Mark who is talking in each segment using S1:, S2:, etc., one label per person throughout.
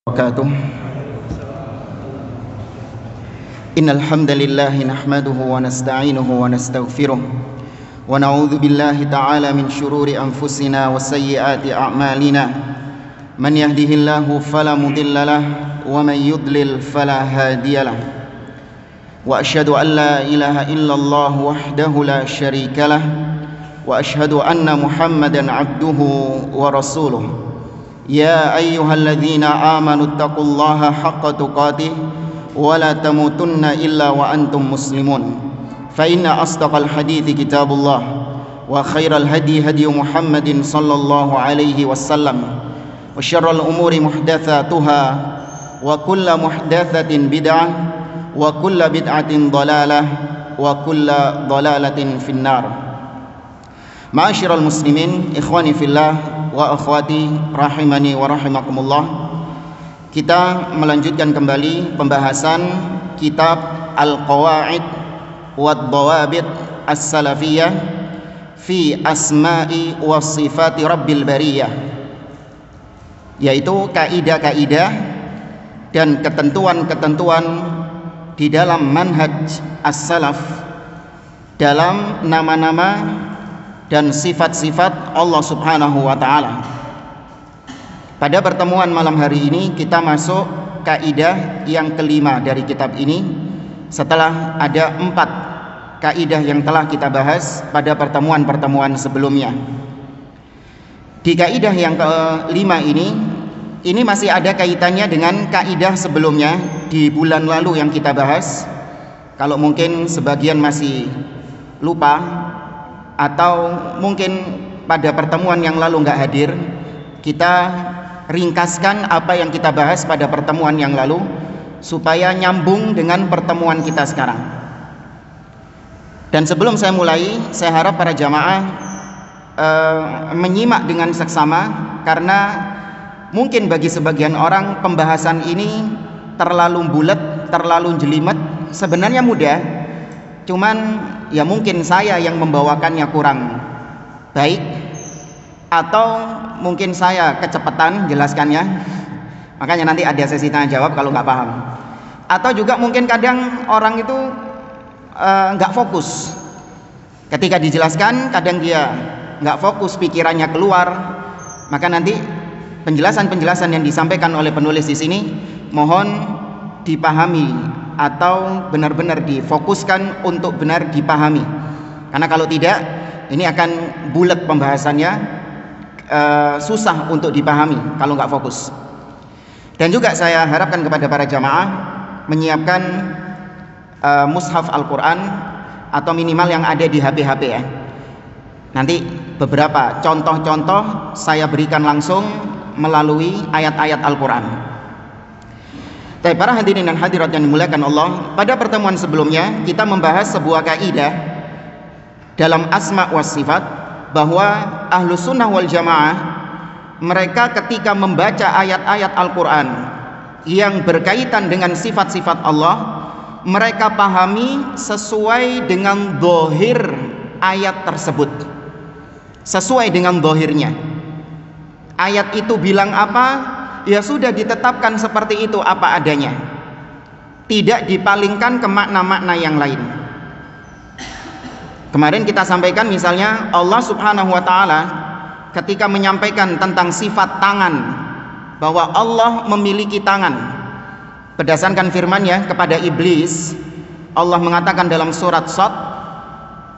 S1: وبركاته. إن الحمد لله نحمده ونستعينه ونستغفره ونعوذ بالله تعالى من شرور أنفسنا وسيئات أعمالنا من يهده الله فلا مضل له ومن يضلل فلا هادي له وأشهد أن لا إله إلا الله وحده لا شريك له وأشهد أن محمدا عبده ورسوله يا أيها الذين آمنوا اتقوا الله حق تقاته ولا تموتن إلا وأنتم مسلمون فإن أصدق الحديث كتاب الله وخير الهدي هدي محمد صلى الله عليه وسلم وشر الأمور محدثاتها وكل محدثة بدعة وكل بدعة ضلالة وكل ضلالة في النار. Ma'asyiral muslimin, ikhwani fillah wa akhwati rahimani wa rahimakumullah. Kita melanjutkan kembali pembahasan kitab Al-Qawaid wad Dawabit As-Salafiyah fi Asma'i wa Sifati Rabbil Bariyah, yaitu kaidah-kaidah dan ketentuan-ketentuan di dalam manhaj as-salaf dalam nama-nama dan sifat-sifat Allah Subhanahu wa ta'ala. Pada pertemuan malam hari ini kita masuk kaidah yang kelima dari kitab ini, setelah ada 4 kaidah yang telah kita bahas pada pertemuan-pertemuan sebelumnya. Di kaidah yang kelima ini masih ada kaitannya dengan kaidah sebelumnya di bulan lalu yang kita bahas. Kalau mungkin sebagian masih lupa atau mungkin pada pertemuan yang lalu nggak hadir, kita ringkaskan apa yang kita bahas pada pertemuan yang lalu supaya nyambung dengan pertemuan kita sekarang. Dan sebelum saya mulai, saya harap para jamaah menyimak dengan seksama, karena mungkin bagi sebagian orang pembahasan ini terlalu bulat, terlalu jelimet. Sebenarnya mudah, cuman ya mungkin saya yang membawakannya kurang baik, atau mungkin saya kecepatan jelaskannya, makanya nanti ada sesi tanya jawab kalau nggak paham. Atau juga mungkin kadang orang itu nggak fokus ketika dijelaskan, kadang dia nggak fokus, pikirannya keluar. Maka nanti penjelasan-penjelasan yang disampaikan oleh penulis di sini mohon dipahami atau benar-benar difokuskan untuk benar dipahami, karena kalau tidak ini akan bulat pembahasannya, susah untuk dipahami kalau nggak fokus. Dan juga saya harapkan kepada para jamaah menyiapkan mushaf Al-Quran atau minimal yang ada di HP-HP ya. Nanti beberapa contoh-contoh saya berikan langsung melalui ayat-ayat Al-Quran. Tapi para hadirin dan hadirat yang dimuliakan Allah, pada pertemuan sebelumnya kita membahas sebuah kaidah dalam asma wa sifat, bahwa ahlu sunnah wal jamaah mereka ketika membaca ayat-ayat Al-Quran yang berkaitan dengan sifat-sifat Allah, mereka pahami sesuai dengan zahir ayat tersebut, sesuai dengan zahirnya. Ayat itu bilang apa, ya sudah ditetapkan seperti itu apa adanya, tidak dipalingkan ke makna-makna yang lain. Kemarin kita sampaikan misalnya Allah Subhanahu wa ta'ala ketika menyampaikan tentang sifat tangan, bahwa Allah memiliki tangan, berdasarkan firman-Nya kepada iblis. Allah mengatakan dalam surat Shad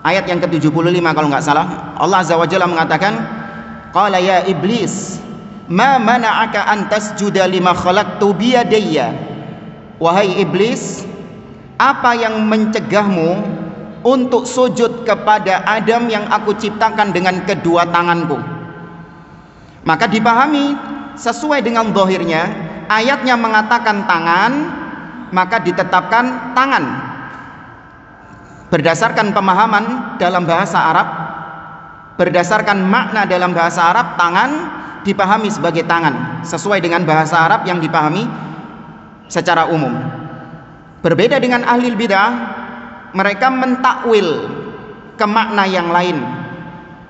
S1: ayat yang ke-75 kalau nggak salah, Allah Azza wa Jalla mengatakan, qala ya iblis ma mana'aka an tasjuda lima khalaqtu biyadayya. Wahai iblis, apa yang mencegahmu untuk sujud kepada Adam yang aku ciptakan dengan kedua tanganku? Maka dipahami sesuai dengan zahirnya. Ayatnya mengatakan tangan, maka ditetapkan tangan. Berdasarkan pemahaman dalam bahasa Arab, berdasarkan makna dalam bahasa Arab, tangan dipahami sebagai tangan sesuai dengan bahasa Arab yang dipahami secara umum. Berbeda dengan ahli bidah, mereka mentakwil ke makna yang lain.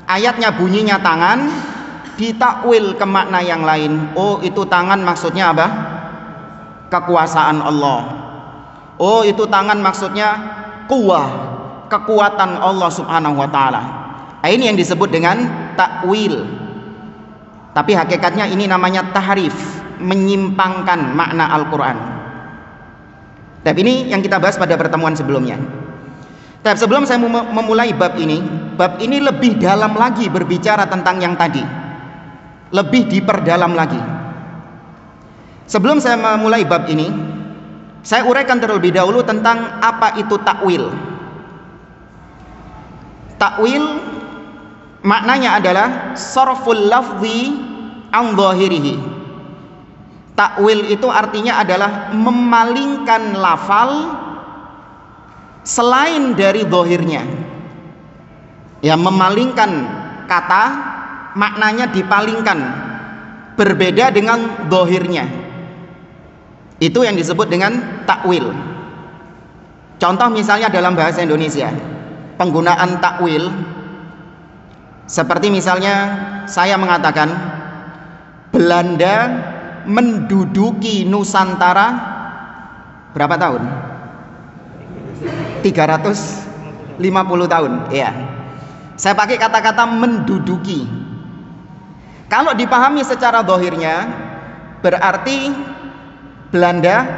S1: Ayatnya bunyinya tangan, ditakwil ke makna yang lain. Oh, itu tangan maksudnya apa? kekuasaan Allah. Oh, itu tangan maksudnya kuwah, kekuatan Allah Subhanahu wa taala. Ini yang disebut dengan takwil. Tapi hakikatnya ini namanya tahrif, menyimpangkan makna Al-Qur'an. Tapi ini yang kita bahas pada pertemuan sebelumnya. Tapi sebelum saya memulai bab ini lebih dalam lagi berbicara tentang yang tadi. Lebih diperdalam lagi. Sebelum saya memulai bab ini, saya uraikan terlebih dahulu tentang apa itu takwil. Takwil maknanya adalah sarful lafzi an dhahirihi. Takwil itu artinya adalah memalingkan lafal selain dari dhahirnya. Ya, memalingkan kata, maknanya dipalingkan, berbeda dengan dhahirnya. Itu yang disebut dengan takwil. Contoh misalnya dalam bahasa Indonesia, penggunaan takwil seperti misalnya saya mengatakan Belanda menduduki Nusantara berapa tahun? 350 tahun. Ya. Saya pakai kata-kata menduduki. Kalau dipahami secara dhahirnya berarti Belanda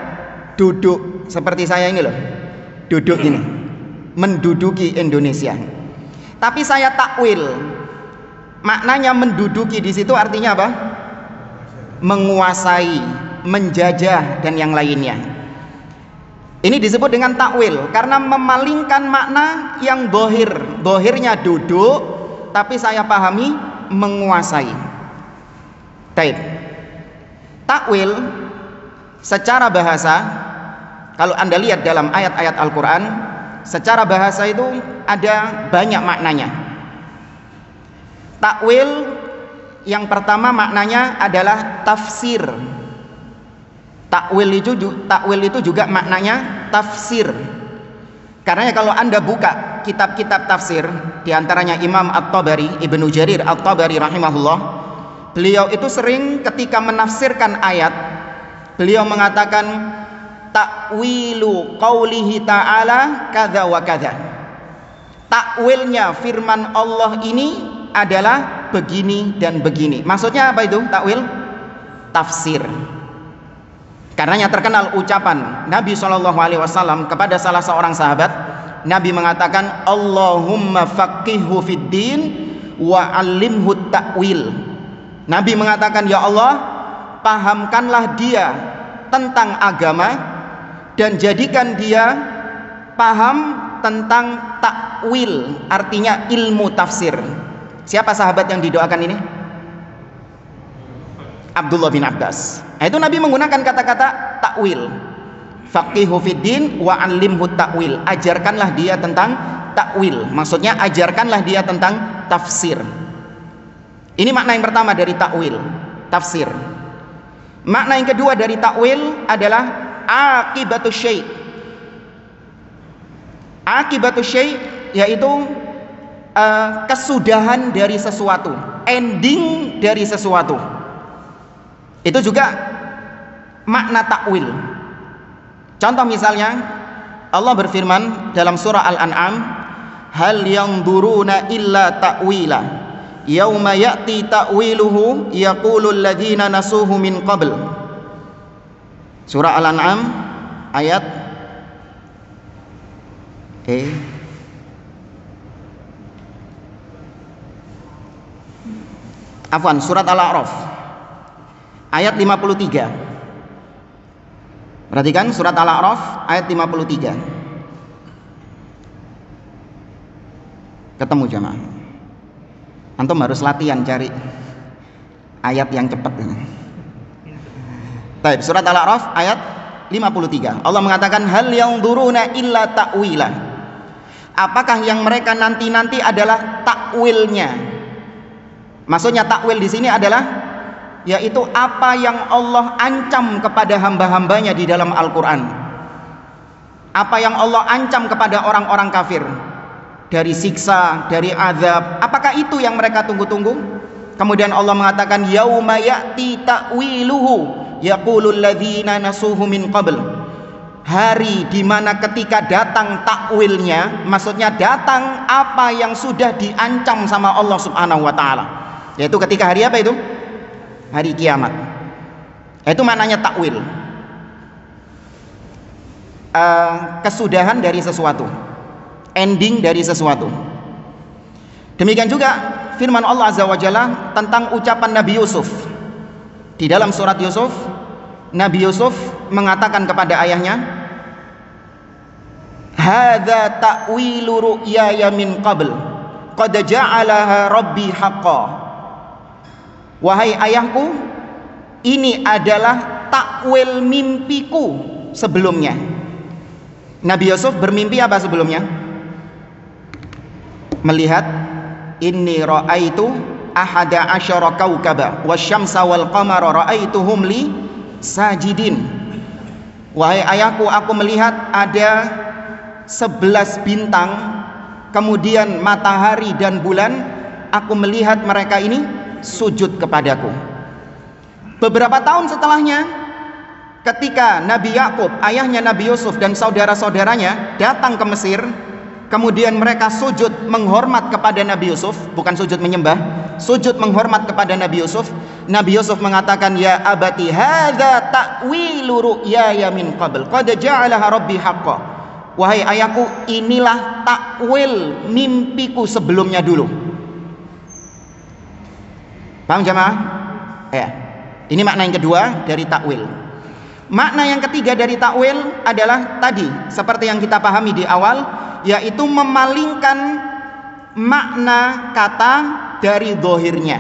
S1: duduk seperti saya ini loh. Duduk ini. Menduduki Indonesia. Tapi saya takwil. Maknanya menduduki di situ artinya apa? Menguasai, menjajah dan yang lainnya. Ini disebut dengan takwil karena memalingkan makna yang dhahir. Dhahirnya duduk, tapi saya pahami menguasai. Baik. Takwil secara bahasa, kalau Anda lihat dalam ayat-ayat Al-Quran, secara bahasa itu ada banyak maknanya. Takwil yang pertama maknanya adalah tafsir. Takwil itu juga maknanya tafsir. Karena kalau Anda buka kitab-kitab tafsir, diantaranya Imam At-Tabari, Ibnu Jarir At-Tabari rahimahullah, beliau itu sering ketika menafsirkan ayat, beliau mengatakan takwilu qaulihi ta'ala kadza wa kadza. Takwilnya firman Allah ini adalah begini dan begini. Maksudnya apa itu takwil? Tafsir. Karenanya terkenal ucapan Nabi SAW kepada salah seorang sahabat. Nabi mengatakan, Allahumma faqihhu fid din wa 'allimhu ta'wil. Nabi mengatakan, ya Allah, pahamkanlah dia tentang agama dan jadikan dia paham tentang takwil, artinya ilmu tafsir. Siapa sahabat yang didoakan ini? Abdullah bin Abbas. Itu Nabi menggunakan kata-kata takwil. Faqihu fid din wa 'allimhu ta'wil. Ajarkanlah dia tentang takwil. Maksudnya ajarkanlah dia tentang tafsir. Ini makna yang pertama dari takwil, tafsir. Makna yang kedua dari takwil adalah aqibatu syai'. Aqibatu syai' yaitu kesudahan dari sesuatu, ending dari sesuatu. Itu juga makna takwil. Contoh misalnya Allah berfirman dalam surah Al-An'am, hal yanzuruna illa ta'wila yauma ya'ti ta'wiluhu yaqulul ladzina nasuhu min qabl. Surah Al-An'am ayat surat Al-A'raf ayat 53. Perhatikan surat Al-A'raf ayat 53. Ketemu jamaah. Antum harus latihan cari ayat yang cepat ini. Baik, surat Al-A'raf ayat 53. Allah mengatakan hal yanzuruna illa ta'wila. Apakah yang mereka nanti-nanti adalah takwilnya? Maksudnya takwil di sini adalah yaitu apa yang Allah ancam kepada hamba-hambanya di dalam Al-Quran. Apa yang Allah ancam kepada orang-orang kafir dari siksa, dari azab. Apakah itu yang mereka tunggu-tunggu? Kemudian Allah mengatakan yauma ya'ti ta'wiluhu, yaqulul ladzina nasuhu min qabl. Hari di mana ketika datang takwilnya, maksudnya datang apa yang sudah diancam sama Allah Subhanahu wa taala. Yaitu ketika hari apa itu? Hari kiamat. Itu maknanya takwil. Kesudahan dari sesuatu, ending dari sesuatu. Demikian juga firman Allah Azza wa Jalla tentang ucapan Nabi Yusuf. Di dalam surat Yusuf, Nabi Yusuf mengatakan kepada ayahnya, "Hadza ta'wilu ru'yaya min qabl, qad ja'alaha rabbi haqqan." Wahai ayahku, ini adalah takwil mimpiku sebelumnya. Nabi Yusuf bermimpi apa sebelumnya? Melihat, inni ra'aitu ahada asyara kaukaba wasyamsa wal qamara ra'aituhum li sajidin. Wahai ayahku, aku melihat ada 11 bintang, kemudian matahari dan bulan, aku melihat mereka ini sujud kepadaku. Beberapa tahun setelahnya, ketika Nabi Yakub, ayahnya Nabi Yusuf dan saudara-saudaranya datang ke Mesir, kemudian mereka sujud menghormat kepada Nabi Yusuf, bukan sujud menyembah, sujud menghormat kepada Nabi Yusuf. Nabi Yusuf mengatakan, "Ya abati, hadza ta'wilu ru'yaya min qabl, qad ja'alaha rabbi haqqan." Wahai ayahku, inilah takwil mimpiku sebelumnya dulu. Paham jemaah? Ya. Ini makna yang kedua dari takwil. Makna yang ketiga dari takwil adalah tadi seperti yang kita pahami di awal, yaitu memalingkan makna kata dari zahirnya.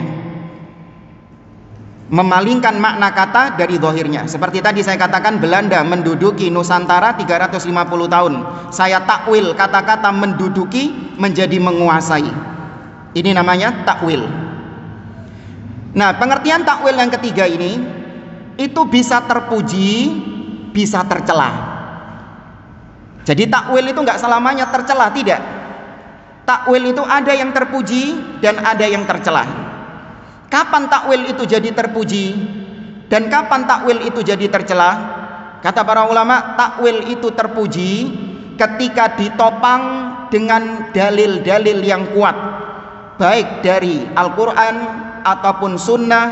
S1: Memalingkan makna kata dari zahirnya. Seperti tadi saya katakan, Belanda menduduki Nusantara 350 tahun. Saya takwil kata-kata menduduki menjadi menguasai. Ini namanya takwil. Nah, pengertian takwil yang ketiga ini itu bisa terpuji, bisa tercela. Jadi takwil itu nggak selamanya tercela, tidak. Takwil itu ada yang terpuji dan ada yang tercela. Kapan takwil itu jadi terpuji dan kapan takwil itu jadi tercela? Kata para ulama, takwil itu terpuji ketika ditopang dengan dalil-dalil yang kuat, baik dari Al-Quran ataupun sunnah,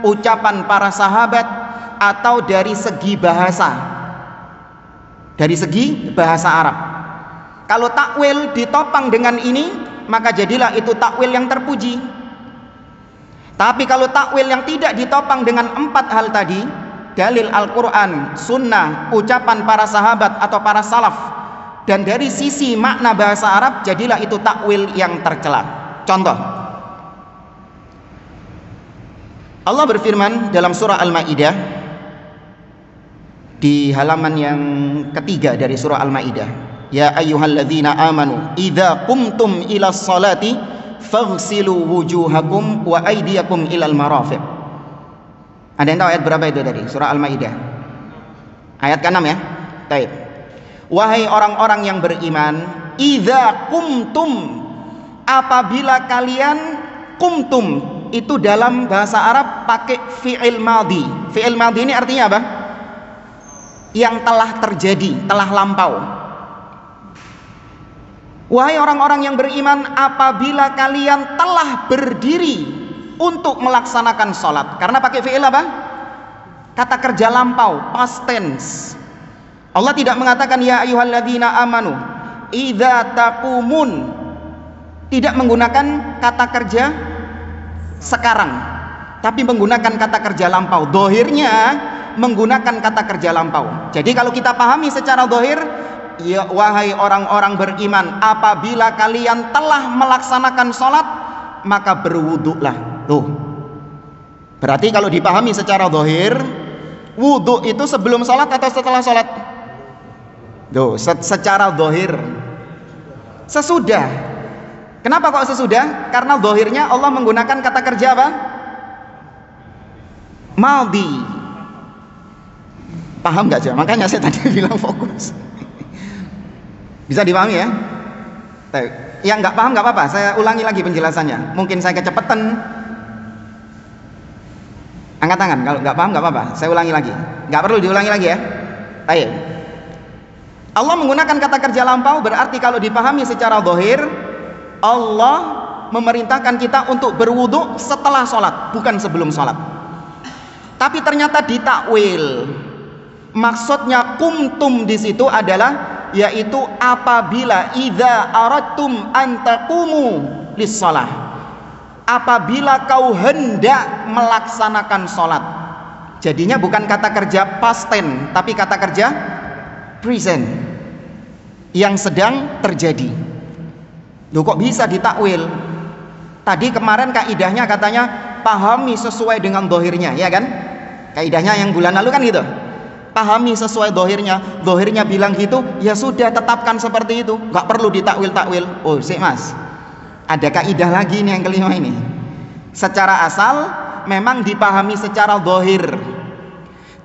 S1: ucapan para sahabat, atau dari segi bahasa, dari segi bahasa Arab. Kalau takwil ditopang dengan ini, maka jadilah itu takwil yang terpuji. Tapi kalau takwil yang tidak ditopang dengan 4 hal tadi, dalil Al-Quran, sunnah, ucapan para sahabat atau para salaf, dan dari sisi makna bahasa Arab, jadilah itu takwil yang tercela. Contoh, Allah berfirman dalam surah Al-Maidah di halaman yang ketiga dari surah Al-Maidah, "Ya ayyuhalladzina amanu idza qumtum ilas salati faghsilu wujuhakum wa aydiyakum ilal marafiq." Ada yang tahu ayat berapa itu dari surah Al-Maidah? Ayat ke-6 ya. Baik. Wahai orang-orang yang beriman, idza qumtum, apabila kalian, qumtum itu dalam bahasa Arab pakai fi'il madhi. Fi'il madhi ini artinya apa? Yang telah terjadi, telah lampau. Wahai orang-orang yang beriman, apabila kalian telah berdiri untuk melaksanakan sholat. Karena pakai fi'il apa? Kata kerja lampau, past tense. Allah tidak mengatakan ya ayyuhalladzina amanu idza taqumun, tidak menggunakan kata kerja sekarang, tapi menggunakan kata kerja lampau. Dohirnya menggunakan kata kerja lampau. Jadi kalau kita pahami secara dohir, ya wahai orang-orang beriman, apabila kalian telah melaksanakan sholat, maka berwuduklah. Tuh, berarti kalau dipahami secara dohir, wudhu itu sebelum sholat atau setelah sholat? Tuh, secara dohir sesudah. Kenapa kok sesudah? Karena dohirnya Allah menggunakan kata kerja apa? Madhi. Paham gak sih? Makanya saya tadi bilang fokus. Bisa dipahami ya? Yang nggak paham nggak apa-apa, saya ulangi lagi penjelasannya. Mungkin saya kecepatan. Angkat tangan. Kalau nggak paham nggak apa-apa. Saya ulangi lagi. Nggak perlu diulangi lagi ya. Ayo. Allah menggunakan kata kerja lampau berarti kalau dipahami secara zahir, Allah memerintahkan kita untuk berwudu setelah sholat, bukan sebelum sholat. Tapi ternyata ditakwil. Maksudnya kumtum di situ adalah yaitu apabila idza aradtum an taqumu lis-shalah. Apabila kau hendak melaksanakan sholat. Jadinya bukan kata kerja past tense, tapi kata kerja present yang sedang terjadi. Loh kok bisa ditakwil? Tadi kemarin kaidahnya katanya pahami sesuai dengan dohirnya, ya kan? Kaidahnya yang bulan lalu kan gitu. Pahami sesuai dohirnya. Dohirnya bilang gitu, ya sudah tetapkan seperti itu. Gak perlu ditakwil-takwil. Oh sih mas, ada kaidah lagi nih yang kelima ini. Secara asal memang dipahami secara dohir.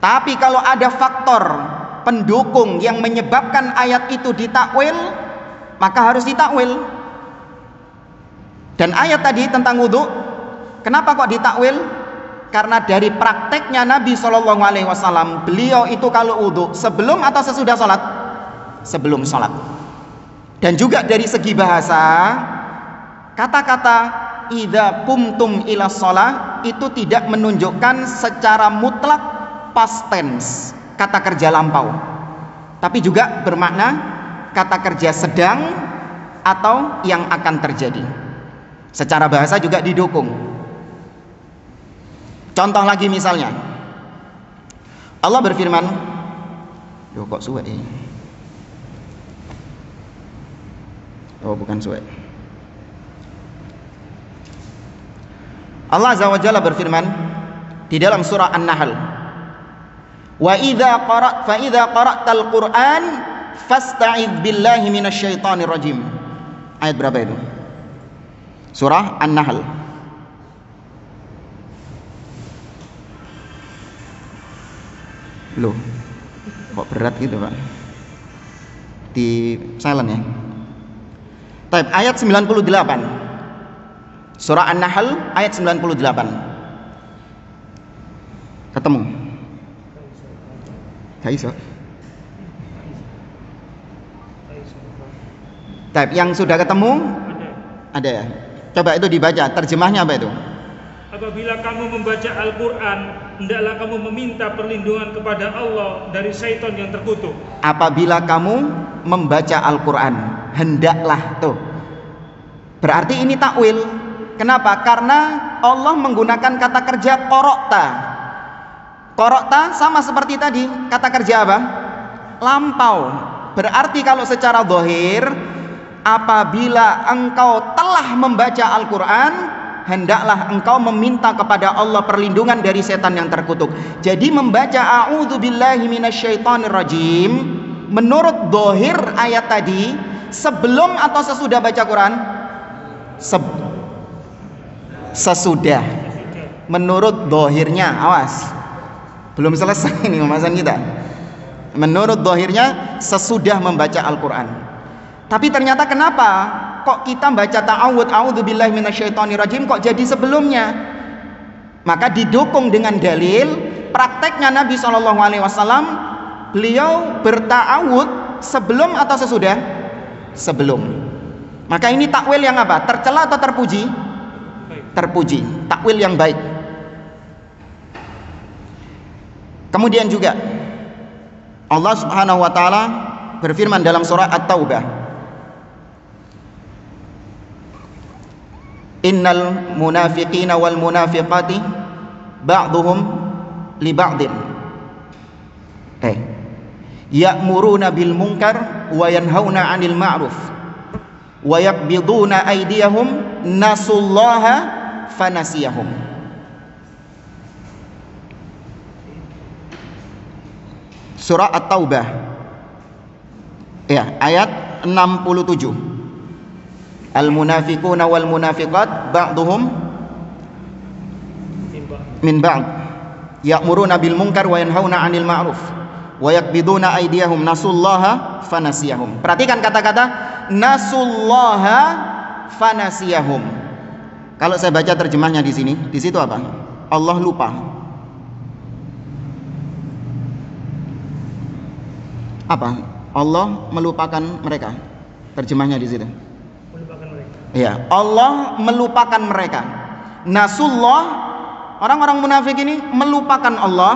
S1: Tapi kalau ada faktor pendukung yang menyebabkan ayat itu ditakwil, maka harus ditakwil. Dan ayat tadi tentang wudhu, kenapa kok ditakwil? Karena dari prakteknya Nabi SAW, beliau itu kalau wudhu sebelum atau sesudah sholat? Sebelum sholat. Dan juga dari segi bahasa, kata-kata idza qumtum ila shalah itu tidak menunjukkan secara mutlak past tense, kata kerja lampau, tapi juga bermakna kata kerja sedang atau yang akan terjadi. Secara bahasa juga didukung. Contoh lagi misalnya, Allah berfirman, loh kok suwe ini? Oh bukan suwe. Allah Azza wa Jalla berfirman di dalam surah An-Nahl, wa idza qara'tal Qur'an fasta'idz billahi minasyaitonir rajim. Ayat berapa itu? Surah An-Nahl. Loh, kok berat gitu Pak? Di silent ya. Taib, ayat 98. Surah An-Nahl ayat 98. Ketemu? Gak iso. Taib, yang sudah ketemu? Ada ya? Coba itu dibaca, terjemahnya apa itu?
S2: Apabila kamu membaca Al-Quran, hendaklah kamu meminta perlindungan kepada Allah dari syaitan yang terkutuk.
S1: Apabila kamu membaca Al-Quran, hendaklah, tuh. Berarti ini takwil. Kenapa? Karena Allah menggunakan kata kerja qara'ta. Qara'ta sama seperti tadi, kata kerja apa? Lampau. Berarti kalau secara zahir, apabila engkau telah membaca Al-Quran, hendaklah engkau meminta kepada Allah perlindungan dari setan yang terkutuk. Jadi membaca a'udzubillahi minasyaitonirrajim menurut zahir ayat tadi sebelum atau sesudah baca Quran? Sesudah. Menurut zahirnya, awas, belum selesai nih pembahasan kita. Menurut zahirnya sesudah membaca Al-Quran. Tapi ternyata kenapa kok kita baca ta'awudz a'udzubillahi minasyaitonirrajim kok jadi sebelumnya? Maka didukung dengan dalil prakteknya Nabi SAW, beliau berta'awudz sebelum atau sesudah? Sebelum. Maka ini takwil yang apa? Tercela atau terpuji? Terpuji, takwil yang baik. Kemudian juga Allah Subhanahu wa taala berfirman dalam surah At-Taubah, innal munafiqina wal munafiqati ba'dhum li ba'din ya'muruna bil munkar wa yanhauna 'anil ma'ruf wa yaqbiduna aydiyahum nasullaha fanasiyahum. Surah At-Taubah ya, ayat 67. Al-munafiquna wal munafiqat ba'duhum min ba'd ya'muruna bil munkar wa yanhauna 'anil ma'ruf wa yaqbiduna aydiyahum nasullaha fanasiyahum. Perhatikan kata-kata nasullaha fanasiyahum. Kalau saya baca terjemahnya di sini, di situ apa? Allah lupa. Apa? Allah melupakan mereka. Terjemahnya di situ.
S2: Melupakan mereka.
S1: Ya, Allah melupakan mereka. Nasullah, orang-orang munafik ini melupakan Allah,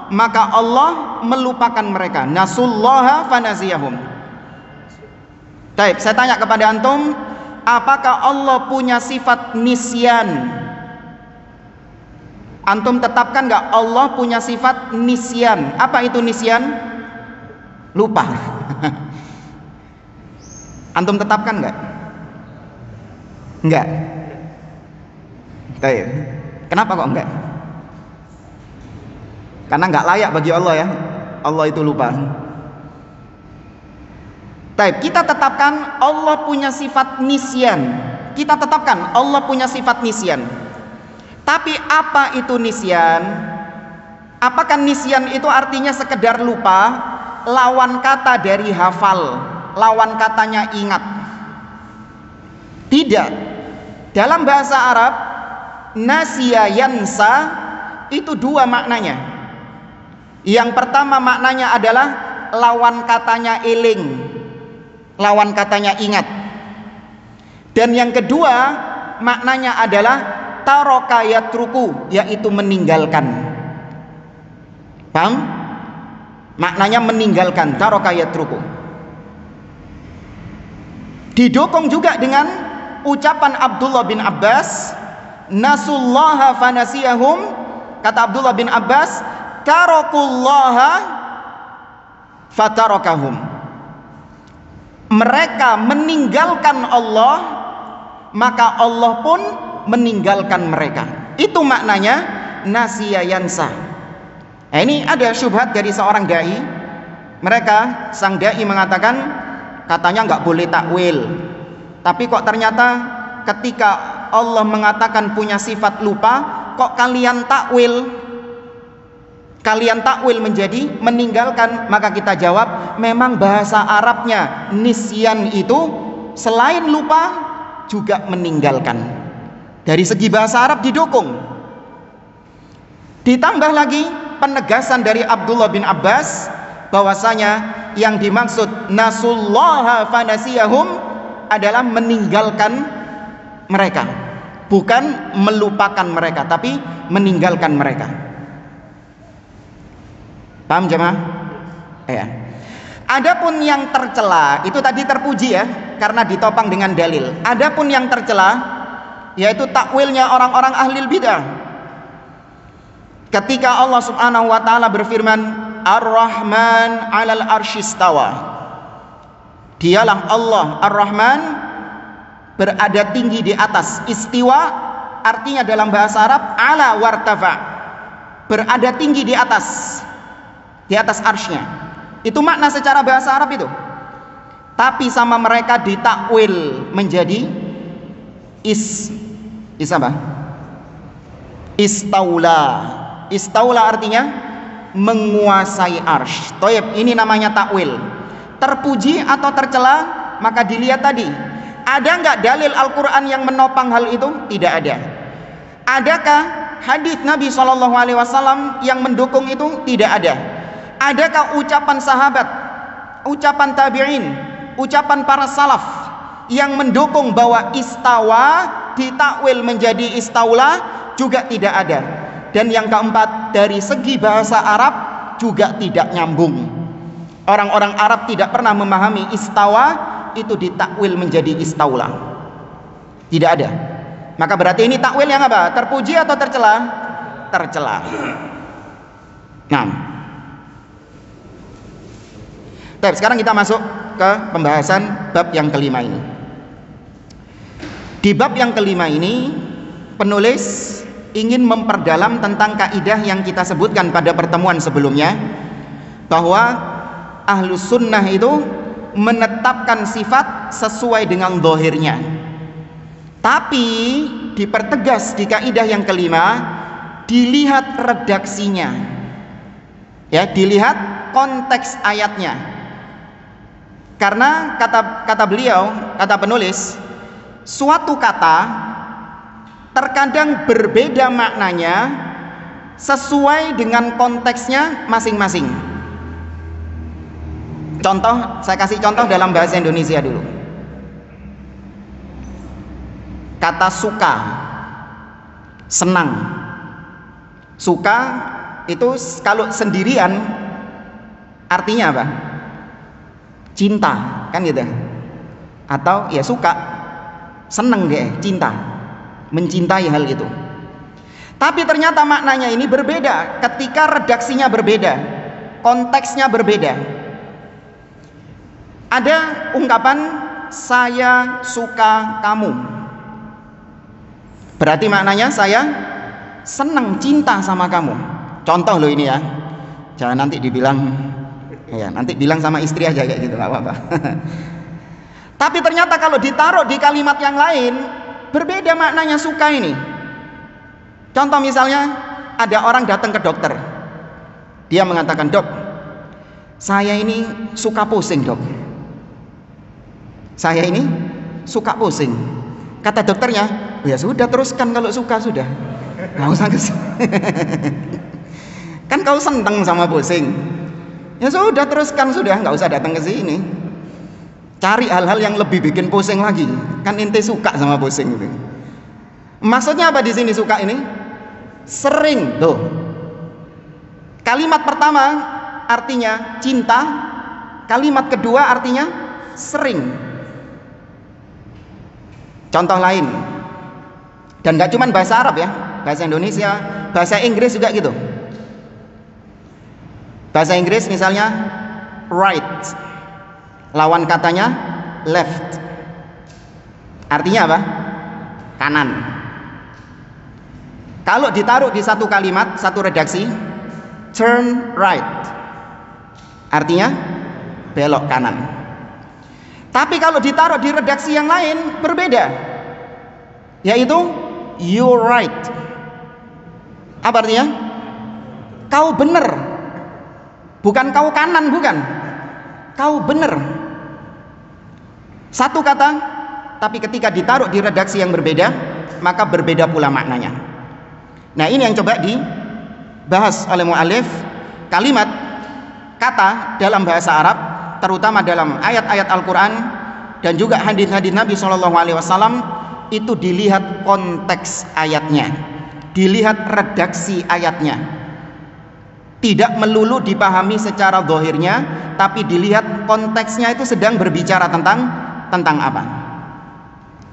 S1: maka Allah melupakan mereka. Nasullaha fanasiyahum. Baik, saya tanya kepada antum, apakah Allah punya sifat nisyan? Antum tetapkan nggak Allah punya sifat nisyan? Apa itu nisyan? Lupa. Antum tetapkan nggak? Enggak. Baik. Kenapa kok enggak? Karena enggak layak bagi Allah ya. Allah itu lupa. Baik, kita tetapkan Allah punya sifat nisyan. Kita tetapkan Allah punya sifat nisyan. Tapi apa itu nisyan? Apakah nisyan itu artinya sekedar lupa? Lawan kata dari hafal, lawan katanya ingat. Tidak. Dalam bahasa Arab, nasiya yansa itu dua maknanya. Yang pertama maknanya adalah lawan katanya eling, lawan katanya ingat. Dan yang kedua maknanya adalah taraka yatruku, yaitu meninggalkan. Paham? Maknanya meninggalkan, taraka yatruku. Didukung juga dengan ucapan Abdullah bin Abbas, nasullaha fanasiyahum. Kata Abdullah bin Abbas, tarakullaha fatarakahum. Mereka meninggalkan Allah, maka Allah pun meninggalkan mereka. Itu maknanya nasiya yansa. Nah, ini ada syubhat dari seorang dai. Mereka, sang dai mengatakan katanya nggak boleh takwil. Tapi kok ternyata ketika Allah mengatakan punya sifat lupa, kok kalian takwil? Kalian takwil menjadi meninggalkan. Maka kita jawab, memang bahasa Arabnya nisyan itu selain lupa juga meninggalkan. Dari segi bahasa Arab didukung. Ditambah lagi penegasan dari Abdullah bin Abbas bahwasanya yang dimaksud nasullaha fanasiyahum adalah meninggalkan mereka, bukan melupakan mereka, tapi meninggalkan mereka. Paham jemaah? Ya. Adapun yang tercela itu tadi terpuji ya, karena ditopang dengan dalil. Adapun yang tercela yaitu takwilnya orang-orang ahli bidah. Ketika Allah Subhanahu wa taala berfirman, Ar-Rahman 'alal arsyistawa. Dialah Allah Ar-Rahman, berada tinggi di atas. Istiwa artinya dalam bahasa Arab ala wartafa, berada tinggi di atas arsy-Nya. Itu makna secara bahasa Arab itu. Tapi sama mereka ditakwil menjadi apa? Istaula. Istaula artinya menguasai arsy. Toyib, ini namanya takwil. Terpuji atau tercela, maka dilihat tadi, ada nggak dalil Al-Quran yang menopang hal itu? Tidak ada. Adakah hadits Nabi SAW yang mendukung itu? Tidak ada. Adakah ucapan sahabat, ucapan tabi'in, ucapan para salaf yang mendukung bahwa istawa ditakwil menjadi istaula? Juga tidak ada. Dan yang keempat, dari segi bahasa Arab juga tidak nyambung. Orang-orang Arab tidak pernah memahami istawa itu ditakwil menjadi istaula. Tidak ada. Maka berarti ini takwil yang apa? Terpuji atau tercela? Tercela. Nah, sekarang kita masuk ke pembahasan bab yang kelima ini. Di bab yang kelima ini, penulis ingin memperdalam tentang kaidah yang kita sebutkan pada pertemuan sebelumnya, bahwa Ahlus Sunnah itu menetapkan sifat sesuai dengan zahirnya. Tapi dipertegas di kaidah yang kelima, dilihat redaksinya. Ya, dilihat konteks ayatnya. Karena kata beliau, kata penulis, suatu kata terkadang berbeda maknanya sesuai dengan konteksnya masing-masing. Contoh, saya kasih contoh dalam bahasa Indonesia dulu. Kata suka, senang. Suka itu kalau sendirian artinya apa? Cinta, kan gitu. Atau ya suka, senang deh, cinta, mencintai hal itu. Tapi ternyata maknanya ini berbeda ketika redaksinya berbeda, konteksnya berbeda. Ada ungkapan saya suka kamu, berarti maknanya saya senang, cinta sama kamu. Contoh loh ini ya, jangan nanti dibilang ya, nanti bilang sama istri aja kayak gitu, nggak apa-apa. Tapi ternyata kalau ditaruh di kalimat yang lain berbeda maknanya suka ini. Contoh misalnya ada orang datang ke dokter, dia mengatakan, dok, saya ini suka pusing dok, saya ini suka pusing. Kata dokternya, ya sudah teruskan kalau suka, sudah nggak usah kesini. Kan kau seneng sama pusing, ya sudah teruskan, sudah nggak usah datang ke sini. Cari hal-hal yang lebih bikin pusing lagi. Kan ente suka sama pusing itu. Maksudnya apa di sini suka ini? Sering tuh. Kalimat pertama artinya cinta, kalimat kedua artinya sering. Contoh lain, dan gak cuma bahasa Arab ya, bahasa Indonesia, bahasa Inggris juga gitu. Bahasa Inggris misalnya right, lawan katanya left, artinya apa? Kanan. Kalau ditaruh di satu kalimat, satu redaksi, turn right, artinya belok kanan. Tapi kalau ditaruh di redaksi yang lain berbeda, yaitu you're right. Apa artinya? Kau benar, bukan kau kanan, bukan, kau benar. Satu kata, tapi ketika ditaruh di redaksi yang berbeda, maka berbeda pula maknanya. Nah ini yang coba dibahas oleh mu'alif. Kalimat, kata dalam bahasa Arab, terutama dalam ayat-ayat Al-Quran dan juga hadis-hadis Nabi SAW, itu dilihat konteks ayatnya, dilihat redaksi ayatnya. Tidak melulu dipahami secara zahirnya, tapi dilihat konteksnya itu sedang berbicara tentang apa.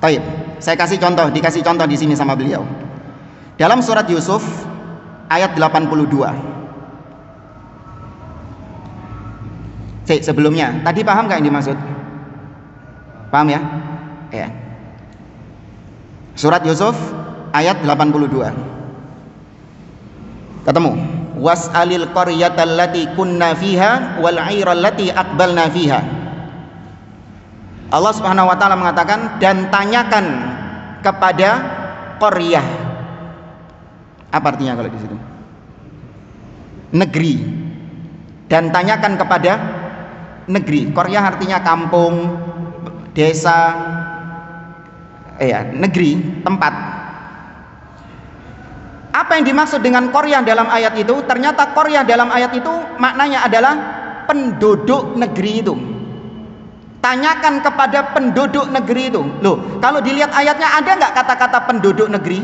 S1: Baik, saya kasih contoh, dikasih contoh di sini sama beliau. Dalam surat Yusuf ayat 82. Sebelumnya, tadi paham gak yang dimaksud? Paham ya? Ya. Surat Yusuf ayat 82. Ketemu? Was'alil qaryatal lati kunna fiha wal 'airal lati aqbalna fiha. Allah Subhanahu wa taala mengatakan, dan tanyakan kepada qaryah. Apa artinya kalau di situ? Negeri. Dan tanyakan kepada negeri. Qaryah artinya kampung, desa, negeri, tempat. Apa yang dimaksud dengan qaryah dalam ayat itu? Ternyata qaryah dalam ayat itu maknanya adalah penduduk negeri itu. Tanyakan kepada penduduk negeri itu. Loh, kalau dilihat ayatnya ada nggak kata-kata penduduk negeri?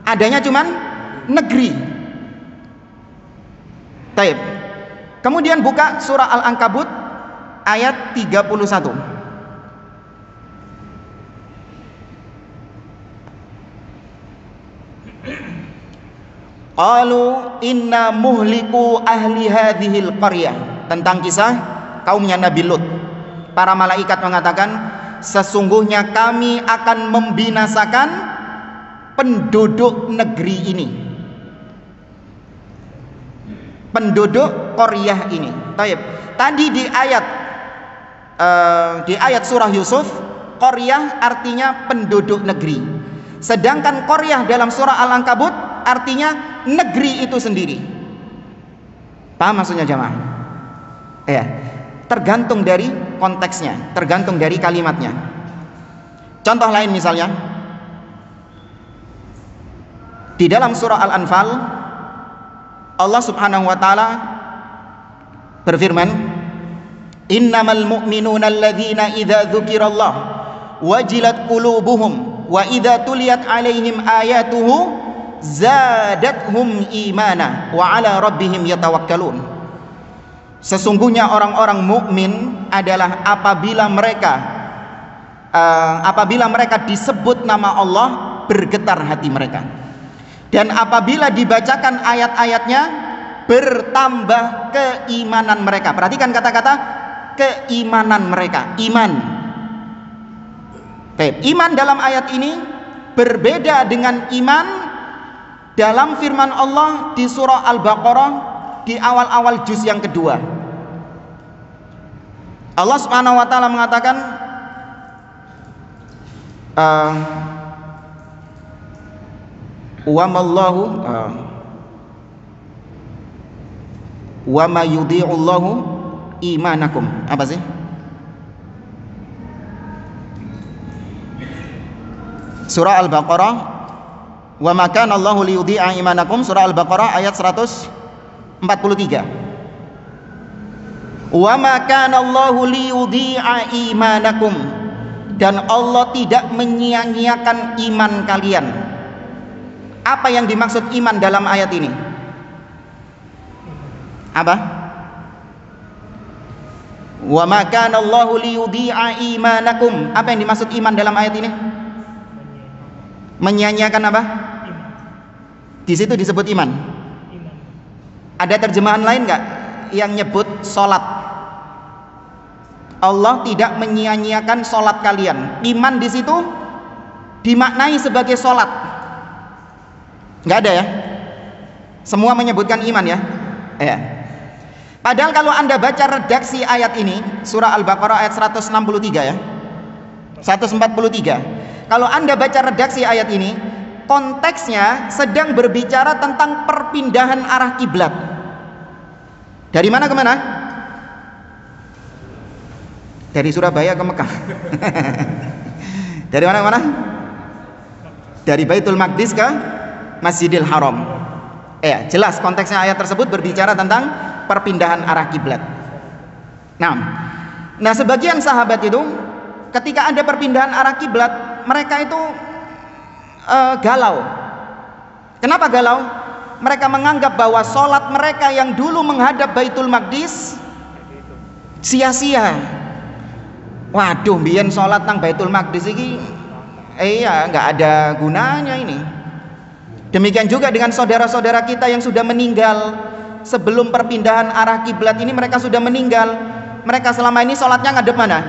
S1: Adanya cuman negeri. Taib. Kemudian buka surah Al-Ankabut ayat 31. Qalu inna muhliku ahli hadhil qaryah. Tentang kisah kaumnya Nabi Lut. Para malaikat mengatakan, sesungguhnya kami akan membinasakan penduduk negeri ini, penduduk qaryah ini. Taib. Tadi di ayat surah Yusuf, qaryah artinya penduduk negeri. Sedangkan qaryah dalam surah Al-Ankabut artinya negeri itu sendiri. Paham maksudnya jamaah? Ya, tergantung dari konteksnya, tergantung dari kalimatnya. Contoh lain misalnya, di dalam surah Al-Anfal Allah Subhanahu wa taala berfirman, Innamal mu'minuna alladzina idza dzukirallah wajilat qulubuhum wa idza tuliyat alaihim ayatuhu zadathum imana wa ala rabbihim yatawakkalun. Sesungguhnya orang-orang mukmin adalah apabila mereka disebut nama Allah bergetar hati mereka, dan apabila dibacakan ayat-ayatnya bertambah keimanan mereka. Perhatikan kata-kata keimanan mereka, iman. Baik, iman dalam ayat ini berbeda dengan iman dalam firman Allah di surah Al-Baqarah di awal-awal juz yang kedua. Allah Subhanahu wa taala mengatakan wa ma yudhi'ullahu imanakum. Apa sih? Surah Al-Baqarah, wa ma kana Allahu liyudhi'a imanakum, surah Al-Baqarah ayat 143. Wa ma kana Allahu liyudhi'a imanakum, dan Allah tidak menyia-nyiakan iman kalian. Apa yang dimaksud iman dalam ayat ini? Apa? Wa ma kana Allahu liyudhi'a imanakum. Apa yang dimaksud iman dalam ayat ini? Menyia-nyiakan apa? Di situ disebut iman. Ada terjemahan lain enggak yang nyebut salat? Allah tidak menyia-nyiakan salat kalian. Iman di situ dimaknai sebagai salat. Enggak ada ya? Semua menyebutkan iman ya? Ya. Padahal kalau Anda baca redaksi ayat ini, surah Al-Baqarah ayat 163 ya, 143. Kalau Anda baca redaksi ayat ini, konteksnya sedang berbicara tentang perpindahan arah kiblat. Dari mana ke mana? Dari Surabaya ke Mekah. Dari mana ke mana? Dari Baitul Maqdis ke Masjidil Haram. Ya, jelas konteksnya ayat tersebut berbicara tentang perpindahan arah kiblat. Nah, sebagian sahabat itu ketika ada perpindahan arah kiblat, mereka itu galau. Kenapa galau? Mereka menganggap bahwa sholat mereka yang dulu menghadap Baitul Maqdis sia-sia. Waduh, biyen sholat nang Baitul Maqdis ini nggak ada gunanya ini. Demikian juga dengan saudara-saudara kita yang sudah meninggal sebelum perpindahan arah kiblat ini, mereka sudah meninggal. Mereka selama ini sholatnya ngadep mana?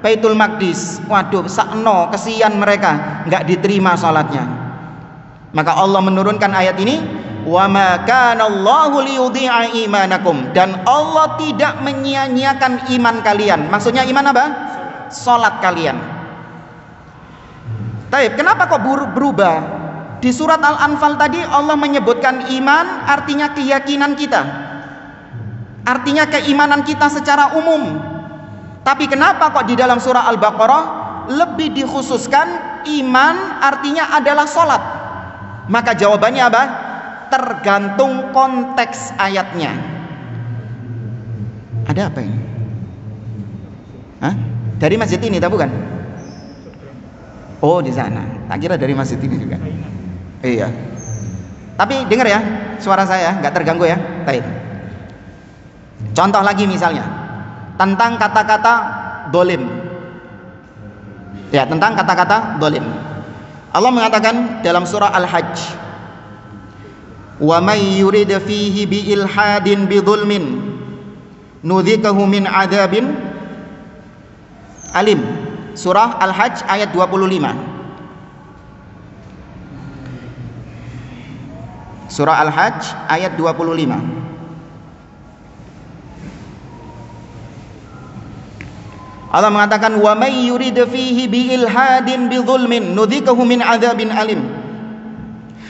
S1: Baitul Maqdis. Waduh, sakno, kesian mereka, nggak diterima sholatnya. Maka Allah menurunkan ayat ini, wa ma kana Allahu liyudhi'a imanakum, dan Allah tidak menyia-nyiakan iman kalian. Maksudnya iman apa? Sholat kalian. Taib, kenapa kok berubah? Di surat Al-Anfal tadi Allah menyebutkan iman artinya keyakinan kita, artinya keimanan kita secara umum. Tapi kenapa kok di dalam surah Al-Baqarah lebih dikhususkan iman artinya adalah sholat? Maka jawabannya apa? Tergantung konteks ayatnya. Ada apa ini? Hah? Dari masjid ini, tak bukan? Oh, di sana. Tak kira dari masjid ini juga. Iya. Tapi dengar ya, suara saya nggak terganggu ya. Baik. Contoh lagi misalnya tentang kata-kata dolim. Ya, tentang kata-kata dolim. Allah mengatakan dalam surah Al-Hajj, wa may yurid fihi bi ilhadin bi dzulmin nudzikahu min adzabin alim. Surah Al-Hajj ayat 25. Surah Al-Hajj ayat 25. Allah mengatakan wa may yurid fihi bi ilhadin bi dzulmin nudzikahu min adzabin alim.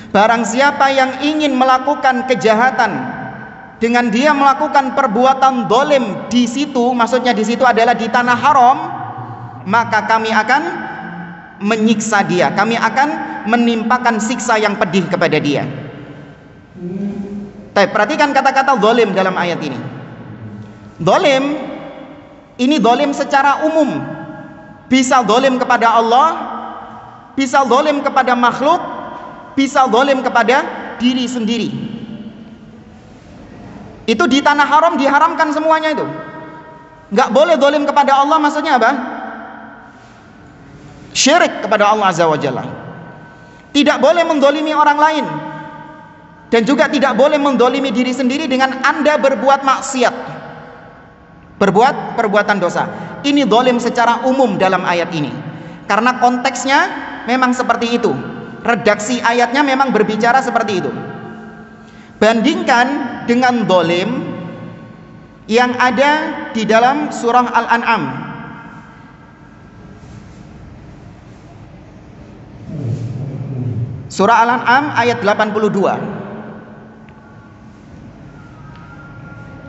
S1: Barang siapa yang ingin melakukan kejahatan dengan dia melakukan perbuatan dolim di situ, maksudnya di situ adalah di tanah haram, maka kami akan menyiksa dia, kami akan menimpakan siksa yang pedih kepada dia. Tapi perhatikan kata-kata zalim dalam ayat ini. Zalim Ini zalim secara umum. Bisa zalim kepada Allah, bisa zalim kepada makhluk, bisa zalim kepada diri sendiri. Itu di tanah haram diharamkan semuanya itu. Nggak boleh zalim kepada Allah, maksudnya apa? Syirik kepada Allah Azza wa Jalla. Tidak boleh mendolimi orang lain, dan juga tidak boleh mendolimi diri sendiri dengan Anda berbuat maksiat, berbuat perbuatan dosa. Ini zalim secara umum dalam ayat ini, karena konteksnya memang seperti itu. Redaksi ayatnya memang berbicara seperti itu. Bandingkan dengan zalim yang ada di dalam surah Al-An'am. Surah Al-An'am ayat 82.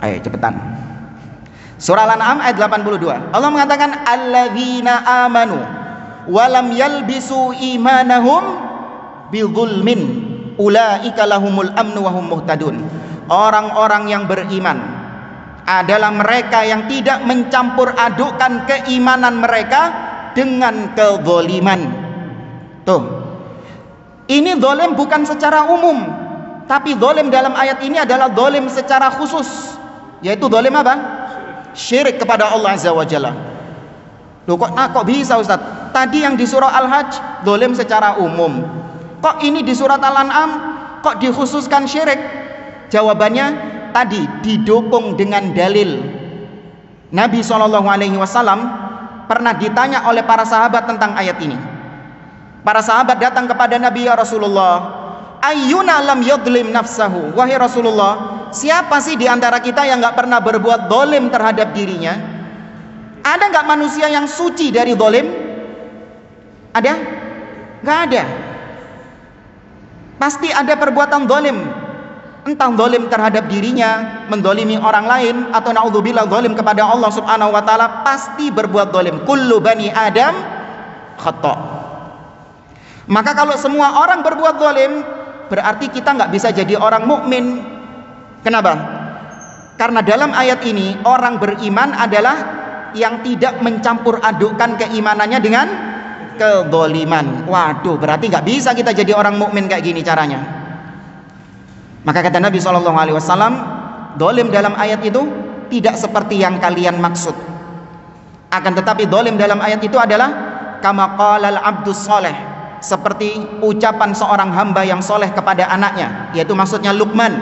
S1: Ayo cepetan. Surah Al-An'am ayat 82. Allah mengatakan alladzina amanu wa lam yalbisu imanahum bidzulmin ulaika lahumul amnu wa hum muhtadun. Orang-orang yang beriman adalah mereka yang tidak mencampur adukkan keimanan mereka dengan kezaliman. Tuh. Ini zalim bukan secara umum, tapi zalim dalam ayat ini adalah zalim secara khusus, yaitu zalim apa? Syirik kepada Allah Azza wa Jalla. Loh kok bisa Ustaz? Tadi yang di surah Al-Hajj zalim secara umum. Kok ini di surat Al-An'am kok dikhususkan syirik? Jawabannya tadi didukung dengan dalil. Nabi SAW pernah ditanya oleh para sahabat tentang ayat ini. Para sahabat datang kepada Nabi, ya Rasulullah, ayyuna lam yadlim nafsahu. Wahai Rasulullah, siapa sih di antara kita yang gak pernah berbuat zalim terhadap dirinya? Ada gak manusia yang suci dari zalim? Ada? Gak ada. Pasti ada perbuatan zalim. Entah zalim terhadap dirinya, mendolimi orang lain, atau naudzubillah zalim kepada Allah Subhanahu wa taala, pasti berbuat zalim. Kullu bani Adam khata'. Maka kalau semua orang berbuat zalim, berarti kita nggak bisa jadi orang mukmin. Kenapa? Karena dalam ayat ini orang beriman adalah yang tidak mencampur adukkan keimanannya dengan kezaliman. Waduh, berarti nggak bisa kita jadi orang mukmin kayak gini caranya. Maka kata Nabi SAW, zalim dalam ayat itu tidak seperti yang kalian maksud. Akan tetapi zalim dalam ayat itu adalah kama qalal abdus soleh, seperti ucapan seorang hamba yang soleh kepada anaknya, yaitu maksudnya Luqman.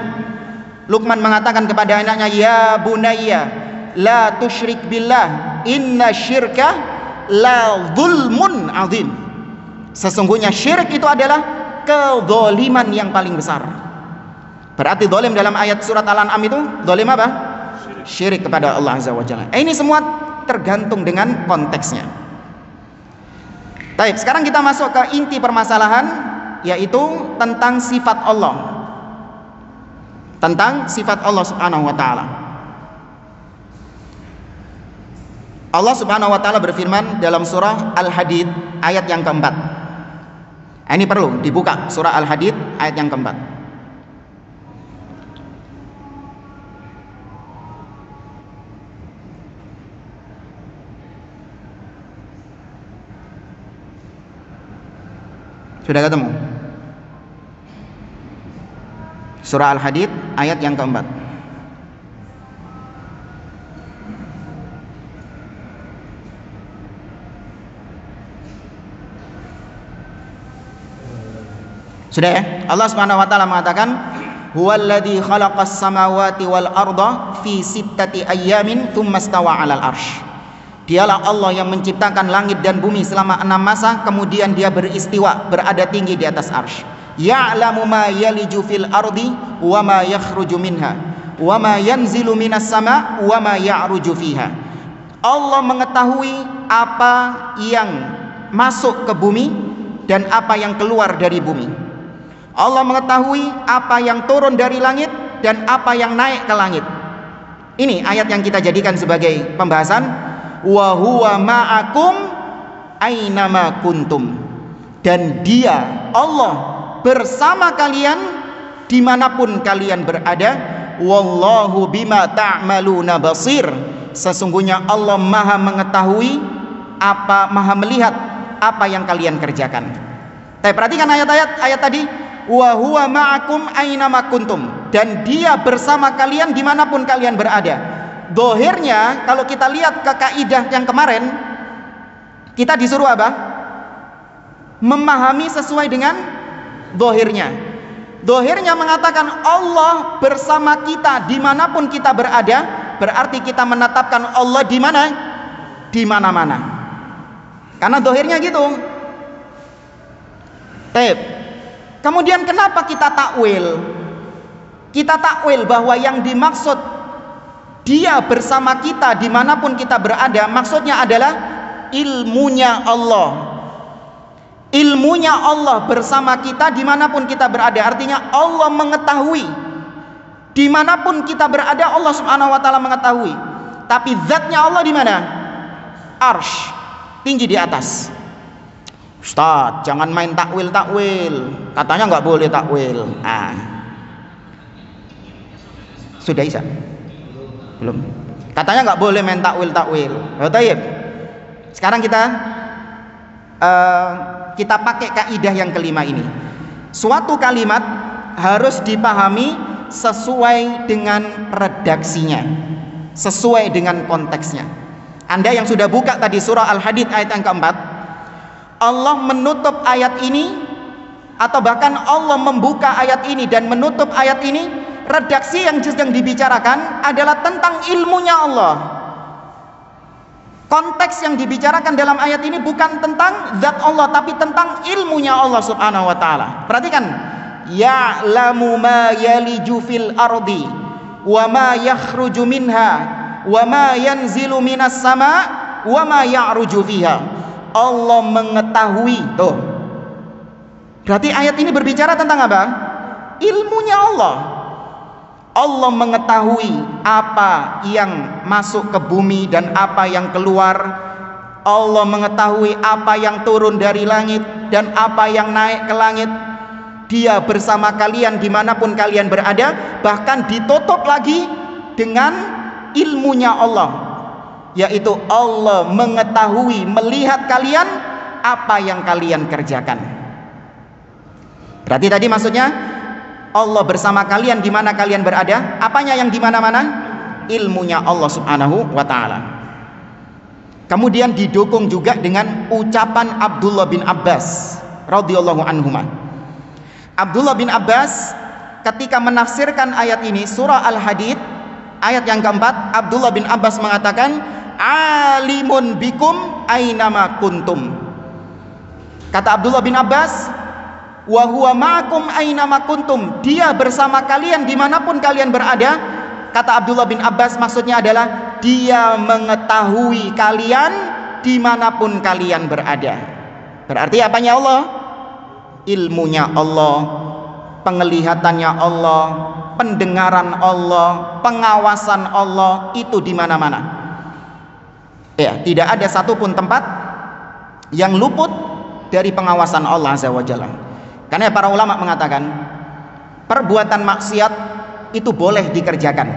S1: Luqman mengatakan kepada anaknya, ya bunayya la tusyrik billah inna syirka la zulmun azim. Sesungguhnya syirik itu adalah kezaliman yang paling besar. Berarti zalim dalam ayat surat Al-An'am itu zalim apa? Syirik kepada Allah Azza wa Jalla. Ini semua tergantung dengan konteksnya. Baik, sekarang kita masuk ke inti permasalahan, yaitu tentang sifat Allah. Tentang sifat Allah Subhanahu wa taala. Allah Subhanahu wa taala berfirman dalam surah Al-Hadid ayat yang keempat. Ini perlu dibuka, surah Al-Hadid ayat yang keempat. Sudah ketemu? Surah Al-Hadid ayat yang keempat. Sudah ya? Allah Subhanahu wa taala mengatakan, "Huwallazi khalaqas samawati wal arda fi sittati ayyamin tsumma stawa 'alal arsy." Dialah Allah yang menciptakan langit dan bumi selama 6 masa, kemudian dia beristiwa, berada tinggi di atas arsy. Ya'lamu ma yaliju fil ardi wa ma yakhruju minha wa ma yanzilu minas sama' wa ma ya'ruju fiha. Allah mengetahui apa yang masuk ke bumi dan apa yang keluar dari bumi. Allah mengetahui apa yang turun dari langit dan apa yang naik ke langit. Ini ayat yang kita jadikan sebagai pembahasan. Wa huwa ma'akum ainama kuntum. Dan dia, Allah, bersama kalian dimanapun kalian berada. Wallahu bima ta'maluna basir. Sesungguhnya Allah Maha mengetahui Maha melihat apa yang kalian kerjakan. Tapi perhatikan ayat tadi, wa huwa ma'akum ainama kuntum, dan Dia bersama kalian dimanapun kalian berada. Dohirnya kalau kita lihat ke kaidah yang kemarin, kita disuruh apa? Memahami sesuai dengan dohirnya. Dohirnya mengatakan Allah bersama kita dimanapun kita berada, berarti kita menetapkan Allah di mana? Di mana-mana. Karena dohirnya gitu. Kemudian kenapa kita takwil? Kita takwil bahwa yang dimaksud Dia bersama kita dimanapun kita berada, maksudnya adalah ilmunya Allah. Ilmunya Allah bersama kita dimanapun kita berada, artinya Allah mengetahui dimanapun kita berada. Allah subhanahu wa ta'ala mengetahui. Tapi zatnya Allah di mana? Arsy, tinggi di atas. Ustaz, jangan main takwil, katanya nggak boleh takwil. Sudah Isa? Belum. Katanya nggak boleh main takwil. Tayyib. Sekarang kita pakai kaidah yang kelima ini. Suatu kalimat harus dipahami sesuai dengan redaksinya, sesuai dengan konteksnya. Anda yang sudah buka tadi surah Al-Hadid ayat yang keempat, Allah menutup ayat ini, atau bahkan Allah membuka ayat ini dan menutup ayat ini, redaksi yang sedang dibicarakan adalah tentang ilmunya Allah. Konteks yang dibicarakan dalam ayat ini bukan tentang zat Allah, tapi tentang ilmunya Allah subhanahu wa ta'ala. Perhatikan, ya'lamu ma yaliju fil ardi wa ma yakhruju minha wa ma yanzilu minas sama wa ma ya'ruju fiha. Allah mengetahui. Tuh, berarti ayat ini berbicara tentang apa? Ilmunya Allah. Allah mengetahui apa yang masuk ke bumi dan apa yang keluar. Allah mengetahui apa yang turun dari langit dan apa yang naik ke langit. Dia bersama kalian dimanapun kalian berada. Bahkan ditutup lagi dengan ilmunya Allah, yaitu Allah mengetahui, melihat kalian apa yang kalian kerjakan. Berarti tadi maksudnya Allah bersama kalian di mana kalian berada. Apanya yang di mana-mana? Ilmunya Allah subhanahu wa ta'ala. Kemudian didukung juga dengan ucapan Abdullah bin Abbas radhiyallahu anhuma. Abdullah bin Abbas ketika menafsirkan ayat ini, surah Al-Hadid ayat yang keempat, Abdullah bin Abbas mengatakan, alimun bikum ainama kuntum. Kata Abdullah bin Abbas, wa huwa ma'akum ainama kuntum, Dia bersama kalian dimanapun kalian berada. Kata Abdullah bin Abbas, maksudnya adalah Dia mengetahui kalian dimanapun kalian berada. Berarti apanya Allah? Ilmunya Allah, penglihatannya Allah, pendengaran Allah, pengawasan Allah, itu di mana-mana. Ya, tidak ada satupun tempat yang luput dari pengawasan Allah azza wa jalla. Karena para ulama mengatakan perbuatan maksiat itu boleh dikerjakan.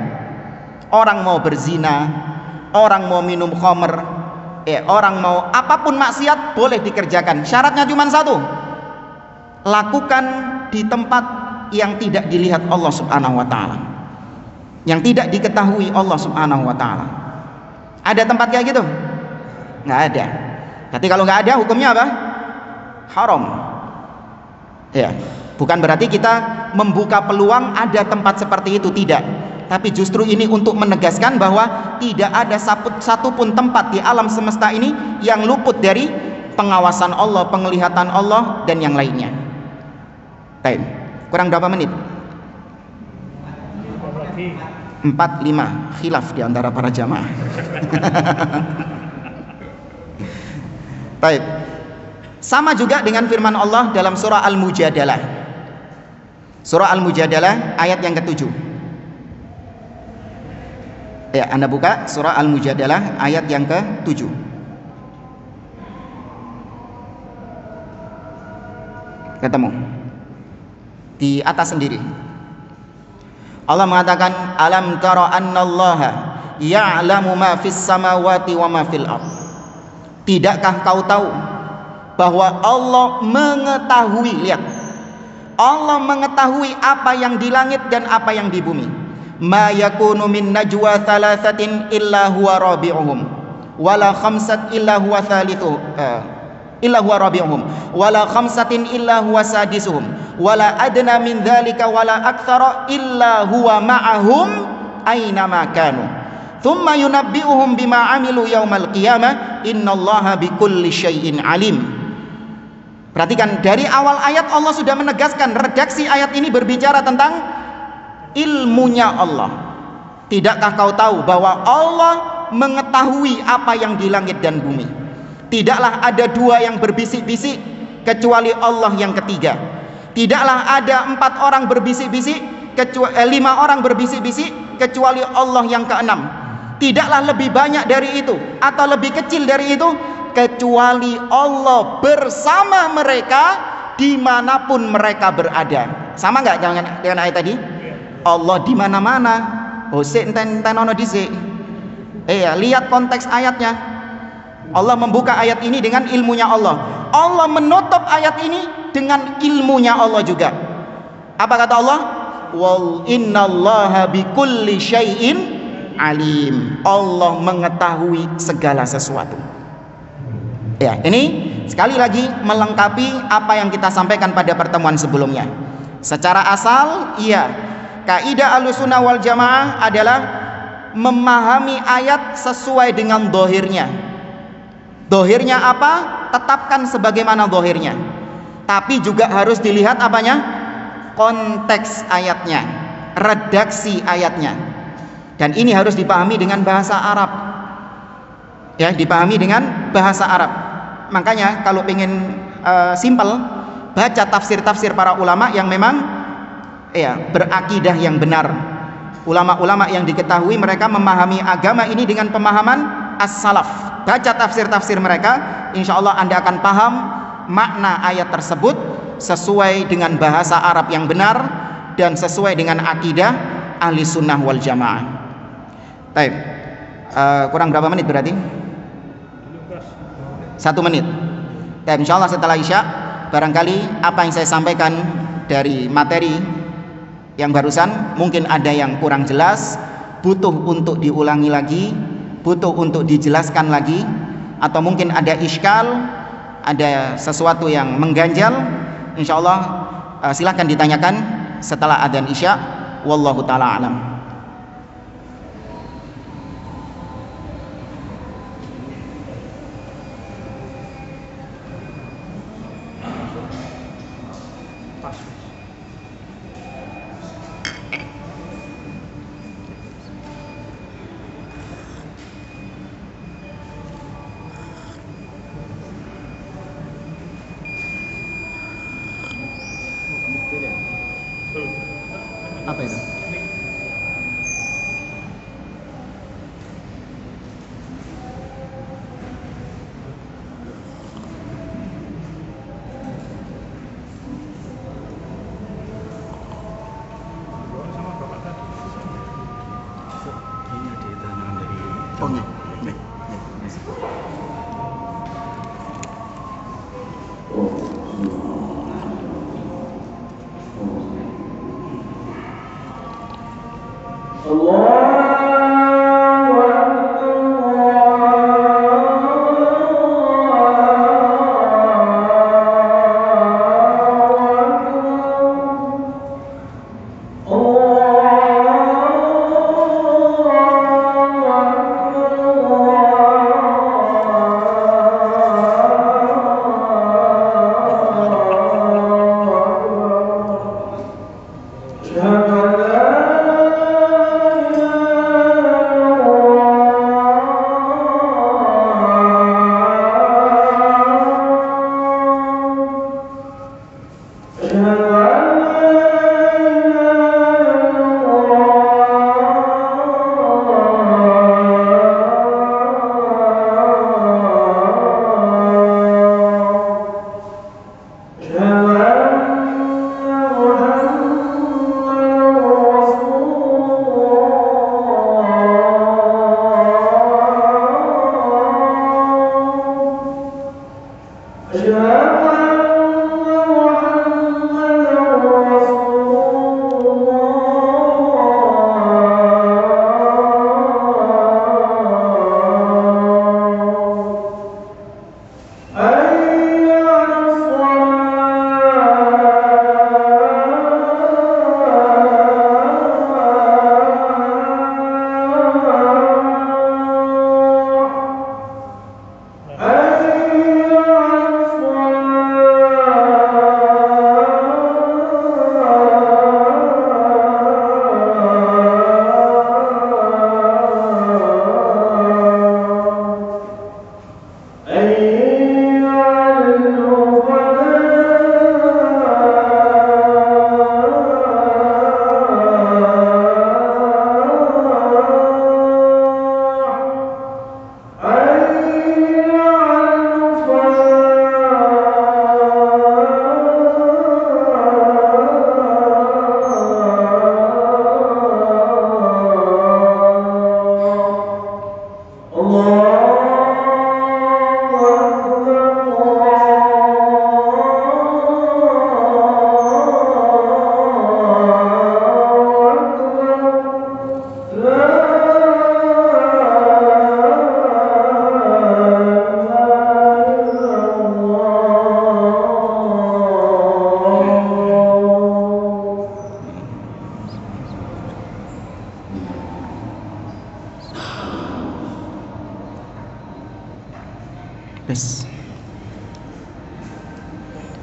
S1: Orang mau berzina, orang mau minum khamr, orang mau apapun maksiat boleh dikerjakan. Syaratnya cuma satu, lakukan di tempat yang tidak dilihat Allah subhanahu wa ta'ala, yang tidak diketahui Allah subhanahu wa ta'ala. Ada tempat kayak gitu? Nggak ada. Berarti kalau nggak ada, hukumnya apa? Haram. Ya, bukan berarti kita membuka peluang ada tempat seperti itu, tidak. Tapi justru ini untuk menegaskan bahwa tidak ada satupun tempat di alam semesta ini yang luput dari pengawasan Allah, penglihatan Allah, dan yang lainnya. Baik, kurang berapa menit? 4-5, khilaf di antara para jamaah. Baik. Sama juga dengan firman Allah dalam surah Al-Mujadalah. Surah Al-Mujadalah ayat yang ke-7. Ya, Anda buka surah Al-Mujadalah ayat yang ke-7. Ketemu di atas sendiri. Allah mengatakan, alam tara annallaha ya'lamu ma fis samawati wa ma fil ard. Tidakkah kau tahu bahwa Allah mengetahui, lihat, Allah mengetahui apa yang di langit dan apa yang di bumi. Ma yakunu min najwa thalathatin illa huwa rabi'uhum wala khamsat illa huwa thalithuhum illa huwa rabi'uhum wala khamsatin illa huwa sadisuhum wala adna min dzalika wala aktsara illa huwa ma'ahum aina ma kanu thumma yunabbi'uhum bima 'amilu yaumal qiyamah innallaha bikulli syai'in alim. Perhatikan, dari awal ayat Allah sudah menegaskan, redaksi ayat ini berbicara tentang ilmunya Allah. Tidakkah kau tahu bahwa Allah mengetahui apa yang di langit dan bumi? Tidaklah ada dua yang berbisik-bisik kecuali Allah yang ketiga. Tidaklah ada 4 orang berbisik-bisik kecuali 5 orang berbisik-bisik kecuali Allah yang keenam. Tidaklah lebih banyak dari itu atau lebih kecil dari itu kecuali Allah bersama mereka dimanapun mereka berada. Sama nggak dengan ayat tadi? Allah di mana-mana. Oh, enten ono dhisik. Lihat konteks ayatnya. Allah membuka ayat ini dengan ilmunya Allah. Allah menutup ayat ini dengan ilmunya Allah juga. Apa kata Allah? Wal innallaha bikulli syai'in alim. Allah mengetahui segala sesuatu. Ya, ini sekali lagi melengkapi apa yang kita sampaikan pada pertemuan sebelumnya. Secara asal, iya, kaidah Ahlussunnah wal Jamaah adalah memahami ayat sesuai dengan dohirnya. Dohirnya apa? Tetapkan sebagaimana dohirnya. Tapi juga harus dilihat apanya? Konteks ayatnya, redaksi ayatnya. Dan ini harus dipahami dengan bahasa Arab. Ya, dipahami dengan bahasa Arab. Makanya kalau pengen simpel, baca tafsir-tafsir para ulama yang memang berakidah yang benar. Ulama-ulama yang diketahui mereka memahami agama ini dengan pemahaman as-salaf. Baca tafsir-tafsir mereka, insya Allah Anda akan paham makna ayat tersebut sesuai dengan bahasa Arab yang benar dan sesuai dengan akidah ahli sunnah wal jamaah. Baik, kurang berapa menit berarti? 1 menit. Dan insya Allah setelah Isya, barangkali apa yang saya sampaikan dari materi yang barusan mungkin ada yang kurang jelas, butuh untuk diulangi lagi, butuh untuk dijelaskan lagi, atau mungkin ada iskal, ada sesuatu yang mengganjal, insya Allah silahkan ditanyakan setelah adzan Isya. Wallahu ta'ala alam. Apa itu? Oh, ini.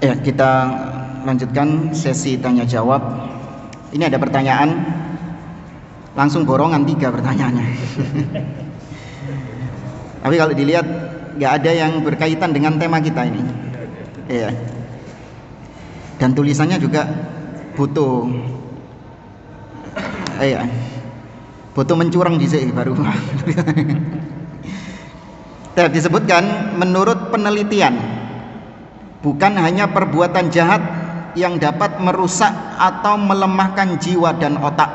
S1: Ya, kita lanjutkan sesi tanya jawab. Ini ada pertanyaan, langsung borongan 3 pertanyaannya. Tapi kalau dilihat nggak ada yang berkaitan dengan tema kita ini. Iya. Dan tulisannya juga butuh, iya, butuh mencurang di sini baru. Disebutkan menurut penelitian, bukan hanya perbuatan jahat yang dapat merusak atau melemahkan jiwa dan otak.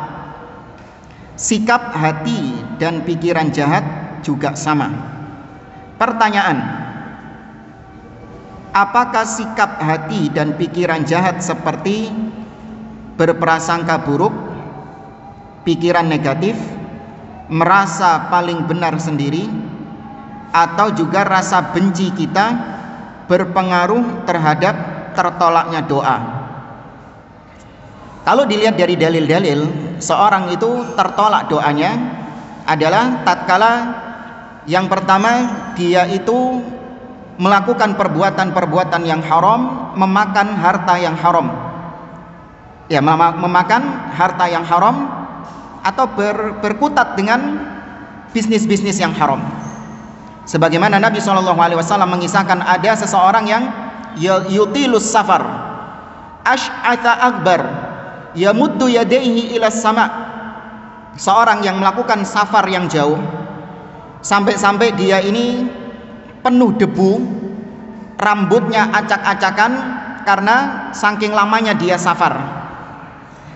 S1: Sikap hati dan pikiran jahat juga sama. Pertanyaan: apakah sikap hati dan pikiran jahat seperti berprasangka buruk, pikiran negatif, merasa paling benar sendiri, atau juga rasa benci kita berpengaruh terhadap tertolaknya doa? Kalau dilihat dari dalil-dalil, seorang itu tertolak doanya adalah tatkala yang pertama dia itu melakukan perbuatan-perbuatan yang haram, memakan harta yang haram. Ya, memakan harta yang haram atau berkutat dengan bisnis-bisnis yang haram. Sebagaimana Nabi SAW mengisahkan ada seseorang yang yutilus safar, ash'atha akbar, yamuddu yadaihi ila sama. Seorang yang melakukan safar yang jauh, sampai-sampai dia ini penuh debu, rambutnya acak-acakan karena saking lamanya dia safar.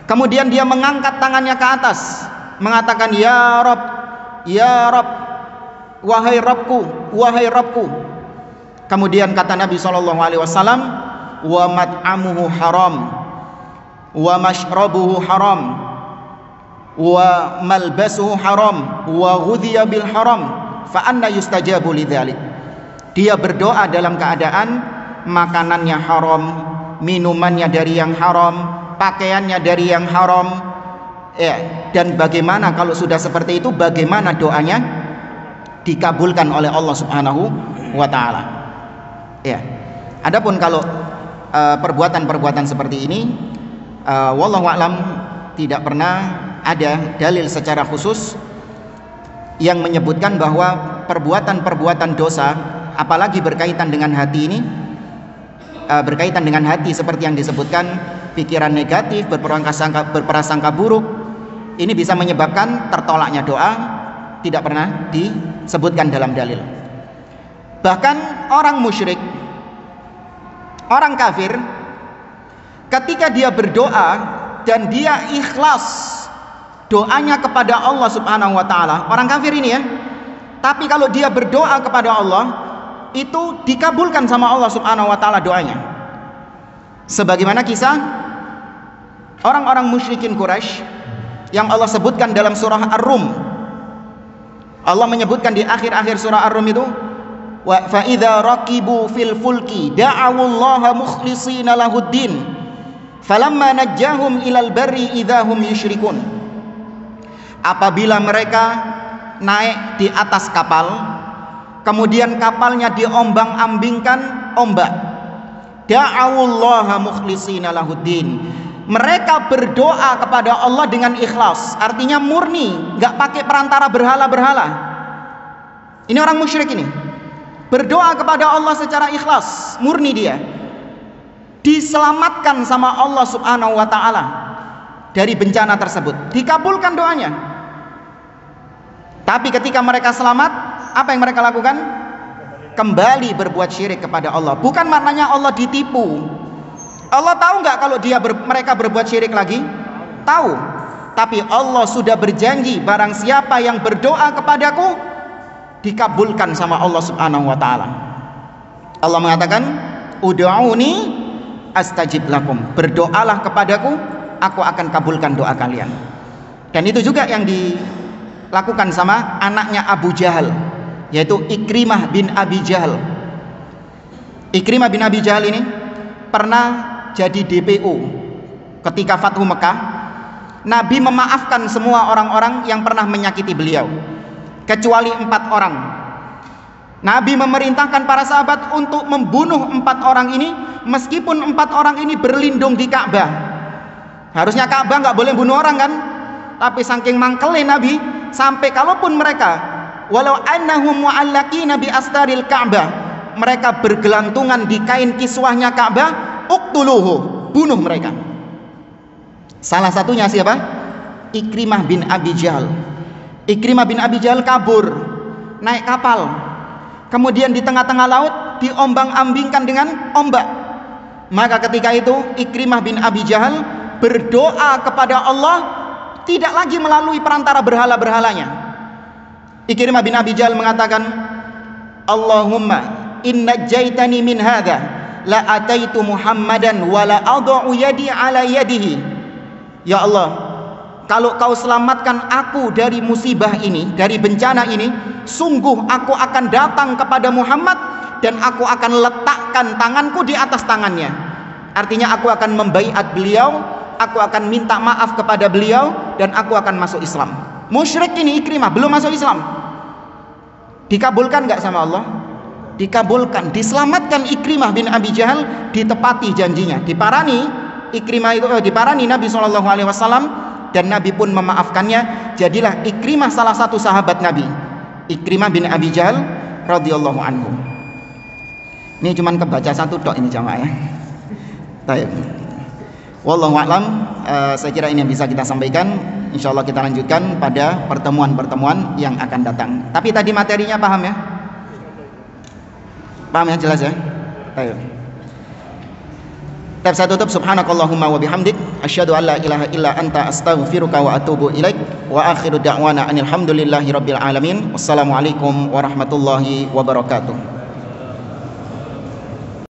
S1: Kemudian dia mengangkat tangannya ke atas, mengatakan, ya Rob, ya Rob, wahai Rabbku, wahai Rabbku. Kemudian kata Nabi SAW, wa mat'amuhu haram, wa mashrabuhu haram, wa malbasuhu haram, wa ghudhiya bil haram, fa anna yustajabu lidzalik. Dia berdoa dalam keadaan makanannya haram, minumannya dari yang haram, pakaiannya dari yang haram. Ya, dan bagaimana kalau sudah seperti itu, bagaimana doanya dikabulkan oleh Allah Subhanahu wa taala. Ya. Adapun kalau perbuatan-perbuatan seperti ini, wallahu a'lam, tidak pernah ada dalil secara khusus yang menyebutkan bahwa perbuatan-perbuatan dosa, apalagi berkaitan dengan hati ini, berkaitan dengan hati seperti yang disebutkan, pikiran negatif, berprasangka buruk, ini bisa menyebabkan tertolaknya doa, tidak pernah disebutkan dalam dalil. Bahkan orang musyrik, orang kafir, ketika dia berdoa dan dia ikhlas doanya kepada Allah Subhanahu wa taala, orang kafir ini ya, tapi kalau dia berdoa kepada Allah, itu dikabulkan sama Allah Subhanahu wa taala doanya. Sebagaimana kisah orang-orang musyrikin Quraisy yang Allah sebutkan dalam surah Ar-Rum. Allah menyebutkan di akhir-akhir surah Ar-Rum itu, wa fa idza raqibu fil fulki da'awullaha mukhlishina lahuddin falamma najjahum ilal barri idzahum yusyrikun. Apabila mereka naik di atas kapal, kemudian kapalnya diombang-ambingkan ombak, da'awullaha mukhlishina lahuddin, mereka berdoa kepada Allah dengan ikhlas, artinya murni, nggak pakai perantara berhala-berhala. Ini orang musyrik ini berdoa kepada Allah secara ikhlas, murni dia, diselamatkan sama Allah Subhanahu wa taala dari bencana tersebut, dikabulkan doanya. Tapi ketika mereka selamat, apa yang mereka lakukan? Kembali berbuat syirik kepada Allah. Bukan maknanya Allah ditipu. Allah tahu nggak kalau mereka berbuat syirik lagi? Tahu. Tapi Allah sudah berjanji, barang siapa yang berdoa kepadaku, dikabulkan sama Allah Subhanahu wa taala. Allah mengatakan, "Ud'uni astajib lakum." Berdoalah kepadaku, aku akan kabulkan doa kalian. Dan itu juga yang dilakukan sama anaknya Abu Jahal, yaitu Ikrimah bin Abi Jahal. Ikrimah bin Abi Jahal ini pernah jadi DPO ketika Fathu Mekah. Nabi memaafkan semua orang-orang yang pernah menyakiti beliau, kecuali 4 orang. Nabi memerintahkan para sahabat untuk membunuh 4 orang ini, meskipun 4 orang ini berlindung di Ka'bah. Harusnya Ka'bah nggak boleh bunuh orang kan, tapi saking mangkelnya Nabi, sampai kalaupun mereka walau annahum mu'allaqina bi astaril Ka'bah, mereka bergelantungan di kain kiswahnya Ka'bah, uqtuluhu, bunuh mereka. Salah satunya siapa? Ikrimah bin Abi Jahal. Ikrimah bin Abi Jahal kabur naik kapal, kemudian di tengah-tengah laut diombang-ambingkan dengan ombak. Maka ketika itu Ikrimah bin Abi Jahal berdoa kepada Allah, tidak lagi melalui perantara berhala-berhalanya. Ikrimah bin Abi Jahal mengatakan, Allahumma inna jaitani min hadha la ataitu Muhammadan wa la ad'u yadi ala yadihi. Ya Allah, kalau kau selamatkan aku dari musibah ini, dari bencana ini, sungguh aku akan datang kepada Muhammad dan aku akan letakkan tanganku di atas tangannya. Artinya aku akan membaiat beliau, aku akan minta maaf kepada beliau, dan aku akan masuk Islam. Musyrik ini Ikrimah belum masuk Islam. Dikabulkan gak sama Allah? Dikabulkan, diselamatkan Ikrimah bin Abi Jahal, ditepati janjinya. Diparani Ikrimah itu diparani Nabi SAW, dan Nabi pun memaafkannya. Jadilah Ikrimah salah satu sahabat Nabi, Ikrimah bin Abi Jahal radhiyallahu anhu. Ini cuman kebaca satu tok ini jamaah ya. Baik. Wallahu a'lam. Saya kira ini yang bisa kita sampaikan. Insyaallah kita lanjutkan pada pertemuan-pertemuan yang akan datang. Tapi tadi materinya paham ya? Paham ya, jelas ya? Baik. Saya tutup, subhanakallahumma wa bihamdik asyhadu an la ilaha illa anta astaghfiruka wa atubu ilaik, wa akhiru da'wana anil hamdulillahi rabbil alamin. Wassalamualaikum warahmatullahi wabarakatuh.